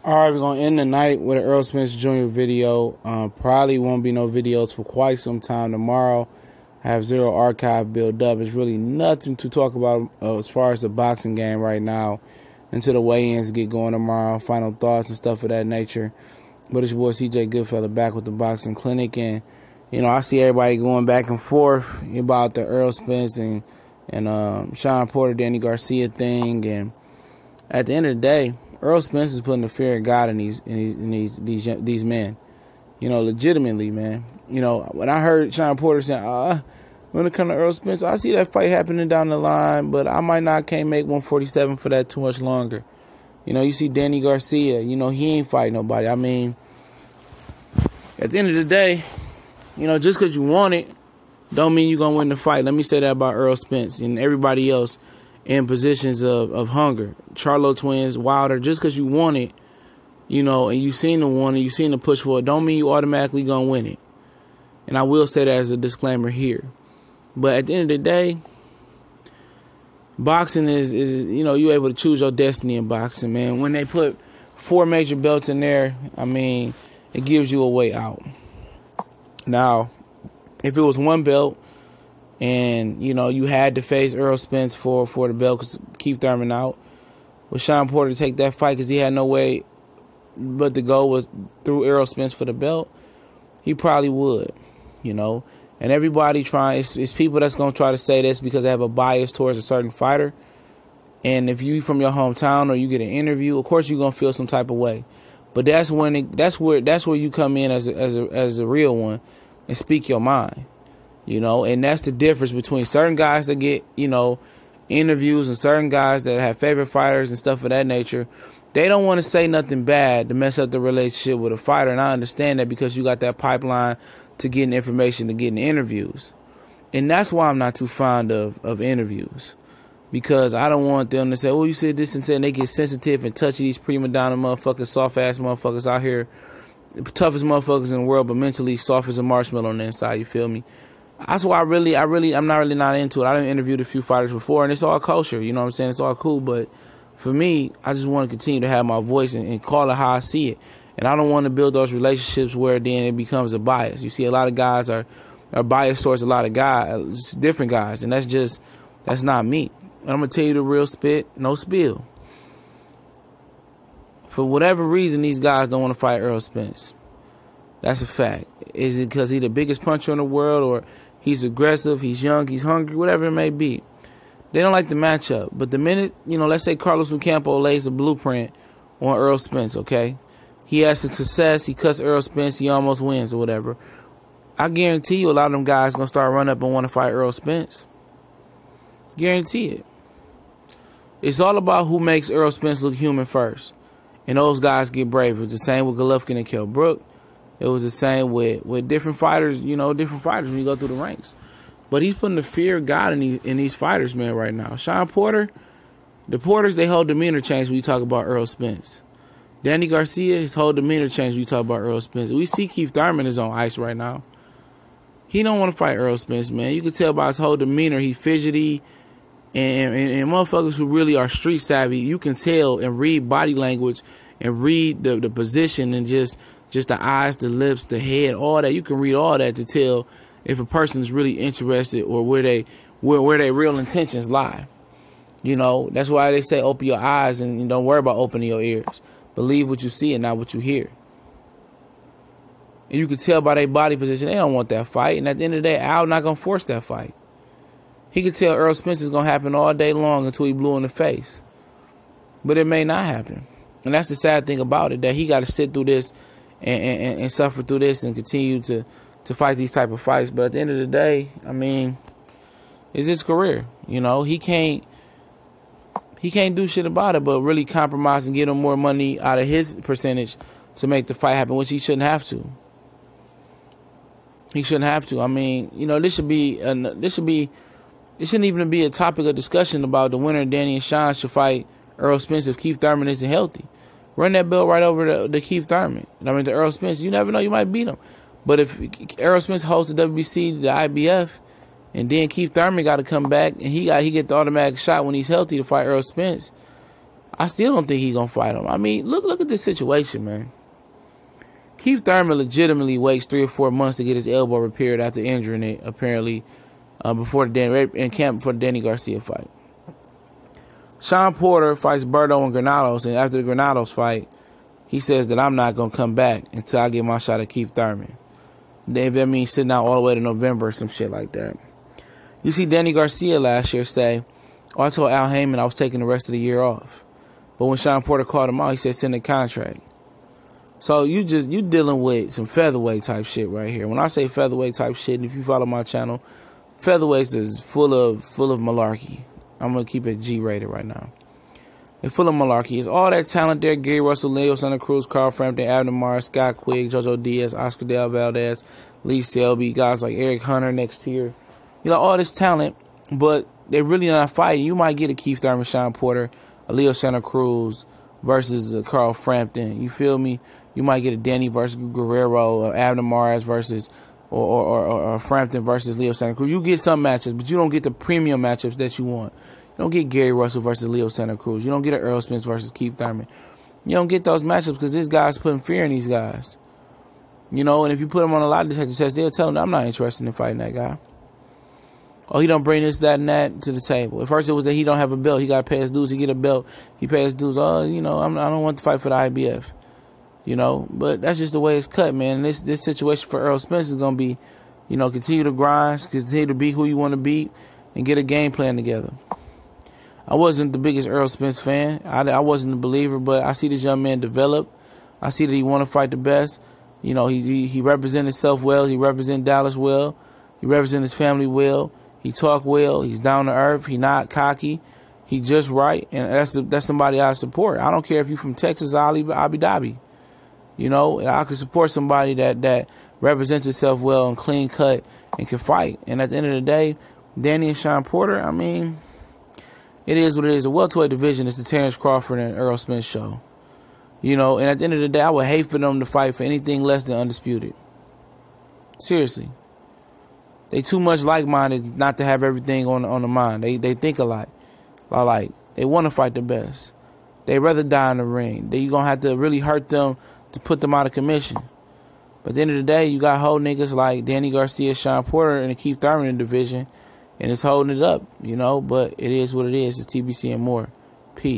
All right, we're going to end the night with an Errol Spence Jr. video. Probably won't be no videos for quite some time tomorrow. I have zero archive built up. It's really nothing to talk about as far as the boxing game right now until the weigh-ins get going tomorrow, final thoughts and stuff of that nature. But it's your boy CJ Goodfella back with the Boxing Clinic. And, you know, I see everybody going back and forth about the Errol Spence and Sean Porter, Danny Garcia thing. And at the end of the day, Errol Spence is putting the fear of God in these men. You know, legitimately, man. You know, when I heard Sean Porter saying, when it comes to Errol Spence, I see that fight happening down the line, but I can't make 147 for that too much longer. You know, you see Danny Garcia, you know, he ain't fighting nobody. I mean, at the end of the day, you know, just because you want it, don't mean you're going to win the fight. Let me say that about Errol Spence and everybody else in positions of hunger. Charlo twins, Wilder, just because you want it, you know, and you seen the one and you seen the push for it, don't mean you automatically going to win it. And I will say that as a disclaimer here. But at the end of the day, boxing is you know, you're able to choose your destiny in boxing, man. When they put 4 major belts in there, I mean, it gives you a way out. Now, if it was 1 belt and, you know, you had to face Errol Spence for the belt because Keith Thurman out, would Sean Porter take that fight because he had no way but the goal was through Errol Spence for the belt? He probably would, you know. And everybody it's people that's going to try to say this because they have a bias towards a certain fighter. And if you from your hometown or you get an interview, of course you're going to feel some type of way. But that's where you come in as a real one and speak your mind. You know, and that's the difference between certain guys that get, you know, interviews and certain guys that have favorite fighters and stuff of that nature. They don't want to say nothing bad to mess up the relationship with a fighter. And I understand that because you got that pipeline to getting information, to getting interviews. And that's why I'm not too fond of interviews. Because I don't want them to say, oh, you said this and said, and they get sensitive and touchy, these prima donna motherfuckers, soft-ass motherfuckers out here. The toughest motherfuckers in the world, but mentally soft as a marshmallow on the inside, you feel me? That's why I'm not into it. I done interviewed a few fighters before, and it's all kosher, you know what I'm saying? It's all cool, but for me, I just want to continue to have my voice and call it how I see it. And I don't want to build those relationships where then it becomes a bias. You see, a lot of guys are biased towards a lot of guys, different guys, and that's not me. And I'm going to tell you the real spit, no spill. For whatever reason, these guys don't want to fight Errol Spence. That's a fact. Is it because he's the biggest puncher in the world, or he's aggressive, he's young, he's hungry, whatever it may be? They don't like the matchup. But the minute, you know, let's say Carlos Ocampo lays a blueprint on Errol Spence, okay? He has some success, he cuts Errol Spence, he almost wins or whatever. I guarantee you a lot of them guys going to start running up and want to fight Errol Spence. Guarantee it. It's all about who makes Errol Spence look human first. And those guys get brave. It was the same with Golovkin and Kell Brook. It was the same with different fighters, you know, different fighters when you go through the ranks. But he's putting the fear of God in these fighters, man, right now. Sean Porter, the Porters, they whole demeanor change when you talk about Errol Spence. Danny Garcia, his whole demeanor changed when you talk about Errol Spence. We see Keith Thurman is on ice right now. He don't want to fight Errol Spence, man. You can tell by his whole demeanor, he's fidgety. And motherfuckers who really are street savvy, you can tell and read body language and read the position and just the eyes, the lips, the head, all that. You can read all that to tell if a person is really interested or where their real intentions lie. You know, that's why they say open your eyes and don't worry about opening your ears. Believe what you see and not what you hear. And you can tell by their body position, they don't want that fight. And at the end of the day, Al not going to force that fight. He could tell Errol Spence is going to happen all day long until he blew in the face. But it may not happen. And that's the sad thing about it, that he got to sit through this and suffer through this and continue to fight these type of fights. But at the end of the day, I mean, it's his career. You know, he can't do shit about it but really compromise and get him more money out of his percentage to make the fight happen, which he shouldn't have to. He shouldn't have to. I mean, you know, it shouldn't even be a topic of discussion about the winner, Danny and Sean, should fight Errol Spence if Keith Thurman isn't healthy. Run that belt right over to Keith Thurman. I mean, to Errol Spence. You never know, you might beat him. But if Errol Spence holds the WBC, the IBF, and then Keith Thurman got to come back and he get the automatic shot when he's healthy to fight Errol Spence, I still don't think he's going to fight him. I mean, look at this situation, man. Keith Thurman legitimately waits 3 or 4 months to get his elbow repaired after injuring it, apparently, in camp before the Danny Garcia fight. Sean Porter fights Berto and Granados, and after the Granados fight, he says that I'm not going to come back until I get my shot at Keith Thurman. That means sitting out all the way to November or some shit like that. You see Danny Garcia last year say, I told Al Heyman I was taking the rest of the year off. But when Sean Porter called him out, he said send a contract. So you dealing with some featherweight type shit right here. When I say featherweight type shit, and if you follow my channel, featherweights is full of malarkey. I'm gonna keep it G-rated right now. They're full of malarkey. It's all that talent there: Gary Russell, Leo Santa Cruz, Carl Frampton, Abner Mars, Scott Quigg, JoJo Diaz, Oscar Del Valdez, Lee Selby, guys like Eric Hunter next here. You know, all this talent, but they're really not fighting. You might get a Keith Thurman, Sean Porter, a Leo Santa Cruz versus Carl Frampton. You feel me? You might get a Danny versus Guerrero, or Abner Mars versus or Frampton versus Leo Santa Cruz. You get some matches, but you don't get the premium matchups that you want. You don't get Gary Russell versus Leo Santa Cruz. You don't get an Errol Spence versus Keith Thurman. You don't get those matchups because this guy's putting fear in these guys. You know, and if you put them on a lie detector test, they'll tell them, I'm not interested in fighting that guy. Oh, he don't bring this, that, and that to the table. At first it was that he don't have a belt. He got to pay his dues. He get a belt. He pays his dues. Oh, you know, I don't want to fight for the IBF. You know, but that's just the way it's cut, man. This situation for Errol Spence is going to be, you know, continue to grind, continue to be who you want to be, and get a game plan together. I wasn't the biggest Errol Spence fan. I wasn't a believer, but I see this young man develop. I see that he want to fight the best. You know, he represents himself well. He represents Dallas well. He represents his family well. He talk well. He's down to earth. He not cocky. He just right, and that's somebody I support. I don't care if you're from Texas or Abu Dhabi. You know, I could support somebody that represents itself well and clean cut and can fight. And at the end of the day, Danny and Sean Porter, I mean, it is what it is. The welterweight division is the Terrence Crawford and Errol Spence show. You know, and at the end of the day, I would hate for them to fight for anything less than undisputed. Seriously. They too much like-minded not to have everything on the mind. They think a lot. Like, they want to fight the best. They rather die in the ring. You're going to have to really hurt them to put them out of commission. But at the end of the day, you got whole niggas like Danny Garcia, Sean Porter, and Keith Thurman in the division, and it's holding it up, you know. But it is what it is. It's TBC and more. Peace.